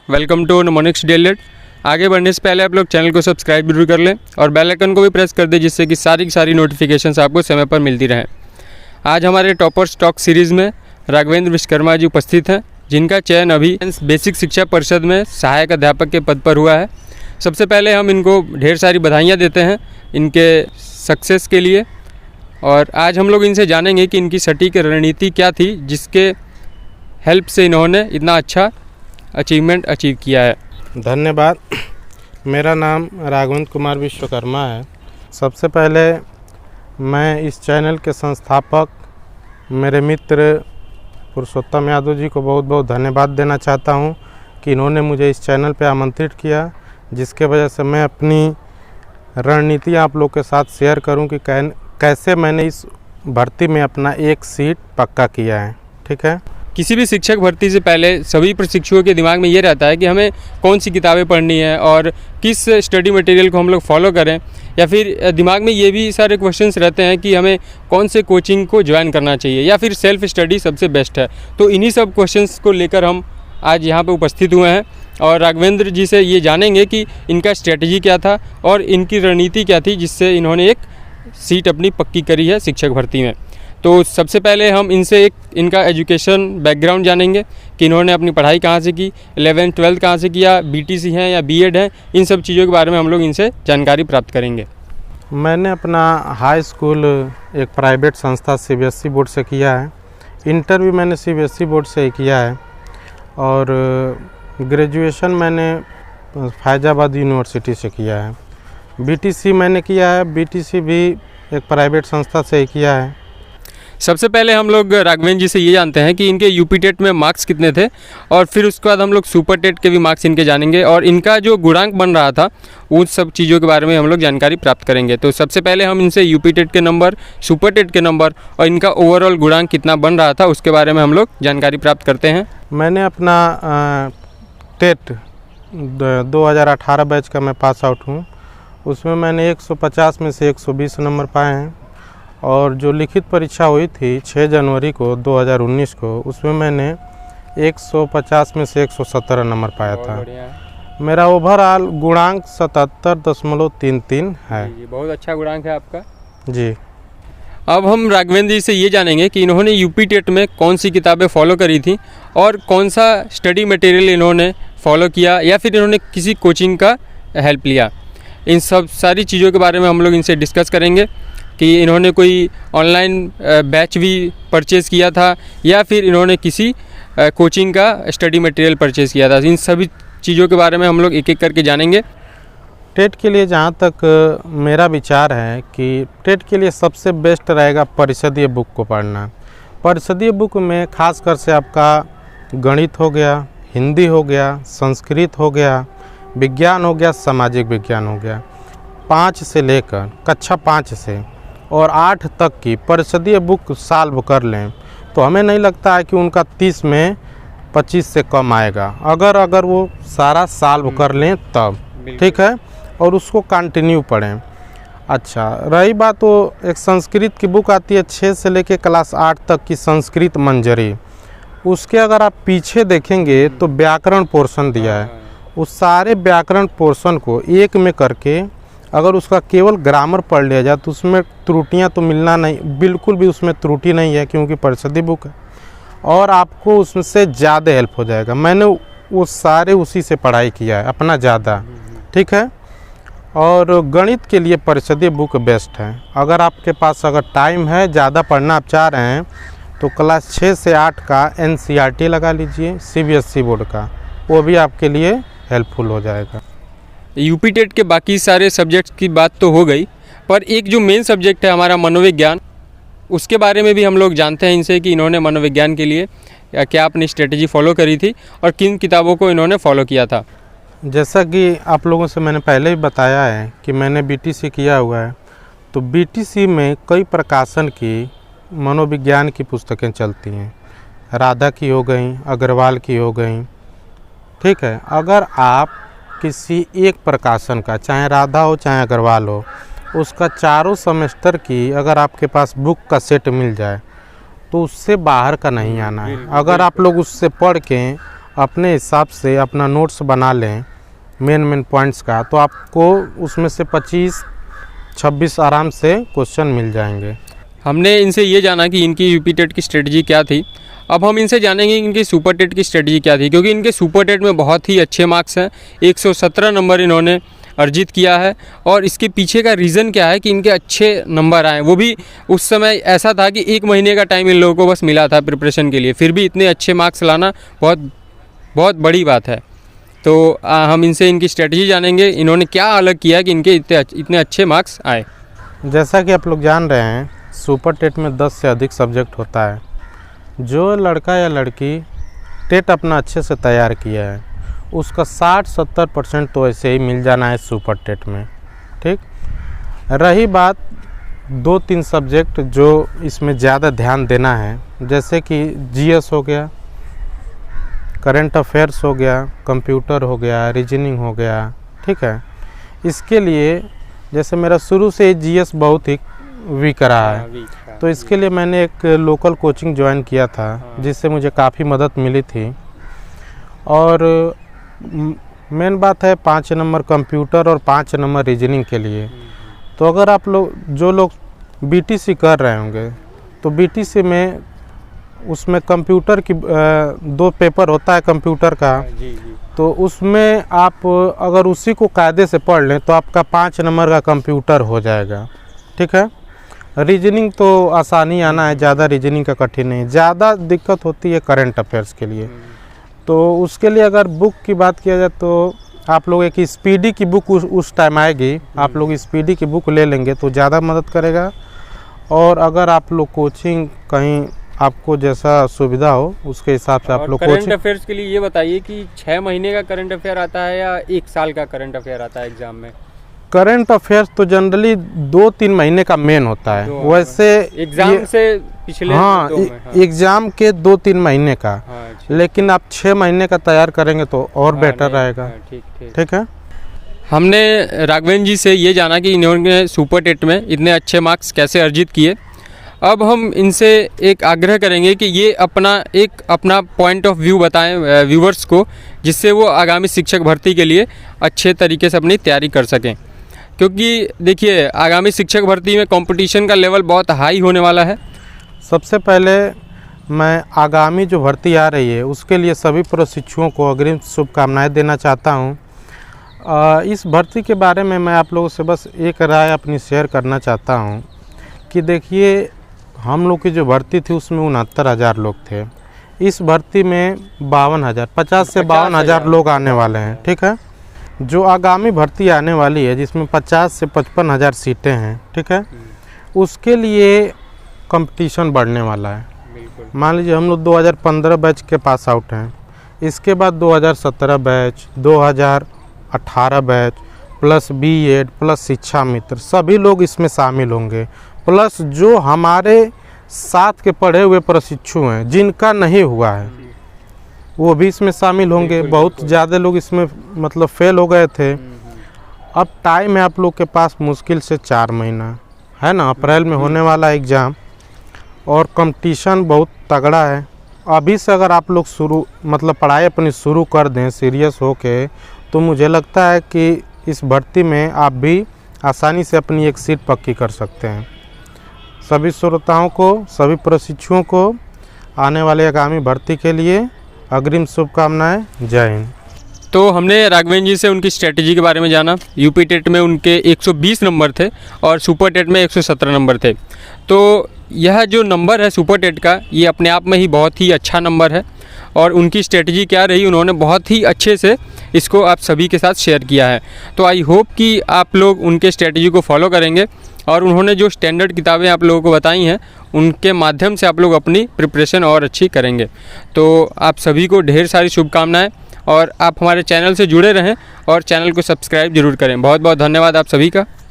Welcome to mnemonics daily. आगे बढ़ने से पहले आप लोग चैनल को सब्सक्राइब जरूर कर लें और बेल आइकन को भी प्रेस कर दें, जिससे कि सारी की सारी नोटिफिकेशंस आपको समय पर मिलती रहें। आज हमारे टॉपर स्टॉक सीरीज़ में राघवेंद्र विश्वकर्मा जी उपस्थित हैं, जिनका चयन अभी बेसिक शिक्षा परिषद में सहायक अध्यापक के पद पर हुआ है। सबसे पहले हम इनको ढेर सारी बधाइयाँ देते हैं इनके सक्सेस के लिए, और आज हम लोग इनसे जानेंगे कि इनकी सटीक रणनीति क्या थी जिसके हेल्प से इन्होंने इतना अच्छा अचीवमेंट अचीव किया है। धन्यवाद। मेरा नाम राघवेंद्र कुमार विश्वकर्मा है। सबसे पहले मैं इस चैनल के संस्थापक मेरे मित्र पुरुषोत्तम यादव जी को बहुत बहुत धन्यवाद देना चाहता हूं कि इन्होंने मुझे इस चैनल पे आमंत्रित किया, जिसके वजह से मैं अपनी रणनीति आप लोग के साथ शेयर करूं कि कैसे मैंने इस भर्ती में अपना एक सीट पक्का किया है। ठीक है। किसी भी शिक्षक भर्ती से पहले सभी प्रशिक्षुओं के दिमाग में ये रहता है कि हमें कौन सी किताबें पढ़नी है और किस स्टडी मटेरियल को हम लोग फॉलो करें, या फिर दिमाग में ये भी सारे क्वेश्चंस रहते हैं कि हमें कौन से कोचिंग को ज्वाइन करना चाहिए या फिर सेल्फ स्टडी सबसे बेस्ट है। तो इन्हीं सब क्वेश्चंस को लेकर हम आज यहाँ पे उपस्थित हुए हैं और राघवेंद्र जी से ये जानेंगे कि इनका स्ट्रेटजी क्या था और इनकी रणनीति क्या थी जिससे इन्होंने एक सीट अपनी पक्की करी है शिक्षक भर्ती में। तो सबसे पहले हम इनसे एक इनका एजुकेशन बैकग्राउंड जानेंगे कि इन्होंने अपनी पढ़ाई कहाँ से की, 11th-12th कहाँ से किया, बीटीसी हैं या बीएड हैं, इन सब चीज़ों के बारे में हम लोग इनसे जानकारी प्राप्त करेंगे। मैंने अपना हाई स्कूल एक प्राइवेट संस्था सीबीएसई बोर्ड से किया है। इंटर भी मैंने सीबीएसई बोर्ड से ही किया है और ग्रेजुएशन मैंने फैजाबाद यूनिवर्सिटी से किया है। बीटीसी मैंने किया है, बीटीसी भी एक प्राइवेट संस्था से ही किया है। सबसे पहले हम लोग राघवेंद्र जी से ये जानते हैं कि इनके यूपी टेट में मार्क्स कितने थे, और फिर उसके बाद हम लोग सुपर टेट के भी मार्क्स इनके जानेंगे और इनका जो गुणांक बन रहा था उन सब चीज़ों के बारे में हम लोग जानकारी प्राप्त करेंगे। तो सबसे पहले हम इनसे यूपी टेट के नंबर, सुपर टेट के नंबर और इनका ओवरऑल गुणांक कितना बन रहा था उसके बारे में हम लोग जानकारी प्राप्त करते हैं। मैंने अपना टेट 2018 बैच का मैं पास आउट हूँ। उसमें मैंने 150 में से 120 नंबर पाए हैं, और जो लिखित परीक्षा हुई थी 6 जनवरी को 2019 को, उसमें मैंने 150 में से 117 नंबर पाया था। मेरा ओवरऑल गुणांक 77.33 है। जी, बहुत अच्छा गुणांक है आपका जी। अब हम राघवेंद्र जी से ये जानेंगे कि इन्होंने यूपी टेट में कौन सी किताबें फॉलो करी थी और कौन सा स्टडी मटेरियल इन्होंने फॉलो किया या फिर इन्होंने किसी कोचिंग का हेल्प लिया। इन सब सारी चीज़ों के बारे में हम लोग इनसे डिस्कस करेंगे कि इन्होंने कोई ऑनलाइन बैच भी परचेज़ किया था या फिर इन्होंने किसी कोचिंग का स्टडी मटेरियल परचेज़ किया था। इन सभी चीज़ों के बारे में हम लोग एक एक करके जानेंगे। टेट के लिए जहाँ तक मेरा विचार है कि टेट के लिए सबसे बेस्ट रहेगा परिषदीय बुक को पढ़ना। परिषदीय बुक में खासकर से आपका गणित हो गया, हिंदी हो गया, संस्कृत हो गया, विज्ञान हो गया, सामाजिक विज्ञान हो गया, 5 से लेकर कक्षा 5 से और 8 तक की परिषदीय बुक सॉल्व कर लें तो हमें नहीं लगता है कि उनका 30 में 25 से कम आएगा, अगर वो सारा सॉल्व कर लें तब। ठीक है। और उसको कंटिन्यू पढ़ें। अच्छा, रही बात वो एक संस्कृत की बुक आती है 6 से लेकर क्लास 8 तक की संस्कृत मंजरी, उसके अगर आप पीछे देखेंगे तो व्याकरण पोर्शन दिया है। उस सारे व्याकरण पोर्शन को एक में करके अगर उसका केवल ग्रामर पढ़ लिया जाए तो उसमें त्रुटियां तो मिलना नहीं, बिल्कुल भी उसमें त्रुटि नहीं है क्योंकि परिषदीय बुक है, और आपको उसमें से ज़्यादा हेल्प हो जाएगा। मैंने वो सारे उसी से पढ़ाई किया है अपना ज़्यादा। ठीक है। और गणित के लिए परिषदीय बुक बेस्ट है। अगर आपके पास अगर टाइम है, ज़्यादा पढ़ना आप चाह रहे हैं तो क्लास 6 से 8 का NCERT लगा लीजिए, CBSE बोर्ड का, वो भी आपके लिए हेल्पफुल हो जाएगा। यूपी टेट के बाकी सारे सब्जेक्ट्स की बात तो हो गई, पर एक जो मेन सब्जेक्ट है हमारा मनोविज्ञान, उसके बारे में भी हम लोग जानते हैं इनसे कि इन्होंने मनोविज्ञान के लिए क्या अपनी स्ट्रेटजी फॉलो करी थी और किन किताबों को इन्होंने फॉलो किया था। जैसा कि आप लोगों से मैंने पहले ही बताया है कि मैंने बीटीसी किया हुआ है, तो बीटीसी में कई प्रकाशन की मनोविज्ञान की पुस्तकें चलती हैं। राधा की हो गई, अग्रवाल की हो गई। ठीक है। अगर आप किसी एक प्रकाशन का, चाहे राधा हो चाहे अग्रवाल हो, उसका चारों सेमेस्टर की अगर आपके पास बुक का सेट मिल जाए तो उससे बाहर का नहीं आना है। अगर आप लोग उससे पढ़ के अपने हिसाब से अपना नोट्स बना लें मेन पॉइंट्स का, तो आपको उसमें से 25-26 आराम से क्वेश्चन मिल जाएंगे। हमने इनसे ये जाना कि इनकी यूपी टेट की स्ट्रेटजी क्या थी। अब हम इनसे जानेंगे कि इनकी सुपर टेट की स्ट्रेटजी क्या थी, क्योंकि इनके सुपर टेट में बहुत ही अच्छे मार्क्स हैं। 117 नंबर इन्होंने अर्जित किया है, और इसके पीछे का रीज़न क्या है कि इनके अच्छे नंबर आए। वो भी उस समय ऐसा था कि 1 महीने का टाइम इन लोगों को बस मिला था प्रिपरेशन के लिए, फिर भी इतने अच्छे मार्क्स लाना बहुत बहुत बड़ी बात है। तो हम इनसे इनकी स्ट्रेटजी जानेंगे, इन्होंने क्या अलग किया कि इनके इतने अच्छे मार्क्स आए। जैसा कि आप लोग जान रहे हैं, सुपर टेट में 10 से अधिक सब्जेक्ट होता है। जो लड़का या लड़की टेट अपना अच्छे से तैयार किया है, उसका 60-70% तो ऐसे ही मिल जाना है सुपर टेट में। ठीक, रही बात 2-3 सब्जेक्ट जो इसमें ज़्यादा ध्यान देना है, जैसे कि जीएस हो गया, करंट अफेयर्स हो गया, कंप्यूटर हो गया, रीजनिंग हो गया। ठीक है, इसके लिए जैसे मेरा शुरू से जीएस बहुत ही वीक रहा है, तो इसके लिए मैंने एक लोकल कोचिंग ज्वाइन किया था, जिससे मुझे काफ़ी मदद मिली थी। और मेन बात है 5 नंबर कंप्यूटर और 5 नंबर रीजनिंग के लिए। तो अगर आप लोग जो लोग बीटीसी कर रहे होंगे, तो बीटीसी में उसमें कंप्यूटर की 2 पेपर होता है कंप्यूटर का, तो उसमें आप अगर उसी को कायदे से पढ़ लें तो आपका 5 नंबर का कंप्यूटर हो जाएगा। ठीक है, रीजनिंग तो आसानी आना है, ज़्यादा रीजनिंग का कठिन नहीं। ज़्यादा दिक्कत होती है करंट अफेयर्स के लिए। तो उसके लिए अगर बुक की बात किया जाए तो आप लोग एक स्पीडी की बुक उस टाइम आएगी, आप लोग स्पीडी की बुक ले लेंगे तो ज़्यादा मदद करेगा। और अगर आप लोग कोचिंग कहीं आपको जैसा सुविधा हो उसके हिसाब से आप लोग करंट अफेयर्स के लिए ये बताइए कि 6 महीने का करंट अफेयर आता है या 1 साल का करंट अफेयर आता है एग्जाम में? करंट अफेयर्स तो जनरली 2-3 महीने का मेन होता है, वैसे एग्जाम से पिछले एग्जाम के 2-3 महीने का। लेकिन आप 6 महीने का तैयार करेंगे तो और बेटर रहेगा। ठीक है, हमने राघवेंद्र जी से ये जाना कि इन्होंने सुपर टेट में इतने अच्छे मार्क्स कैसे अर्जित किए। अब हम इनसे एक आग्रह करेंगे कि ये अपना पॉइंट ऑफ व्यू बताएं व्यूवर्स को, जिससे वो आगामी शिक्षक भर्ती के लिए अच्छे तरीके से अपनी तैयारी कर सकें। क्योंकि देखिए, आगामी शिक्षक भर्ती में कंपटीशन का लेवल बहुत हाई होने वाला है। सबसे पहले मैं आगामी जो भर्ती आ रही है उसके लिए सभी प्रशिक्षुओं को अग्रिम शुभकामनाएं देना चाहता हूं। इस भर्ती के बारे में मैं आप लोगों से बस एक राय अपनी शेयर करना चाहता हूं कि देखिए, हम लोग की जो भर्ती थी उसमें 69,000 लोग थे। इस भर्ती में 50 से 52,000 लोग आने वाले हैं। ठीक है, जो आगामी भर्ती आने वाली है जिसमें 50 से 55,000 सीटें हैं। ठीक है, उसके लिए कंपटीशन बढ़ने वाला है। मान लीजिए हम लोग 2015 बैच के पास आउट हैं, इसके बाद 2017 batch, 2018 batch, plus BEd plus शिक्षा मित्र, सभी लोग इसमें शामिल होंगे। प्लस जो हमारे साथ के पढ़े हुए प्रशिक्षु हैं जिनका नहीं हुआ है वो भी इसमें शामिल होंगे। बहुत ज़्यादा लोग इसमें मतलब फेल हो गए थे। अब टाइम है आप लोग के पास मुश्किल से 4 महीना है ना, अप्रैल में होने वाला एग्ज़ाम, और कंपटीशन बहुत तगड़ा है। अभी से अगर आप लोग पढ़ाई अपनी शुरू कर दें सीरियस होके, तो मुझे लगता है कि इस भर्ती में आप भी आसानी से अपनी एक सीट पक्की कर सकते हैं। सभी श्रोताओं को, सभी प्रशिक्षुओं को आने वाले आगामी भर्ती के लिए अग्रिम शुभकामनाएं। जय हिंद। तो हमने राघवेंद्र जी से उनकी स्ट्रेटजी के बारे में जाना। यूपी टेट में उनके 120 नंबर थे और सुपर टेट में 117 नंबर थे। तो यह जो नंबर है सुपर टेट का, ये अपने आप में ही बहुत ही अच्छा नंबर है। और उनकी स्ट्रेटजी क्या रही, उन्होंने बहुत ही अच्छे से इसको आप सभी के साथ शेयर किया है। तो आई होप कि आप लोग उनके स्ट्रेटजी को फॉलो करेंगे और उन्होंने जो स्टैंडर्ड किताबें आप लोगों को बताई हैं उनके माध्यम से आप लोग अपनी प्रिपरेशन और अच्छी करेंगे। तो आप सभी को ढेर सारी शुभकामनाएं, और आप हमारे चैनल से जुड़े रहें और चैनल को सब्सक्राइब जरूर करें। बहुत बहुत धन्यवाद आप सभी का।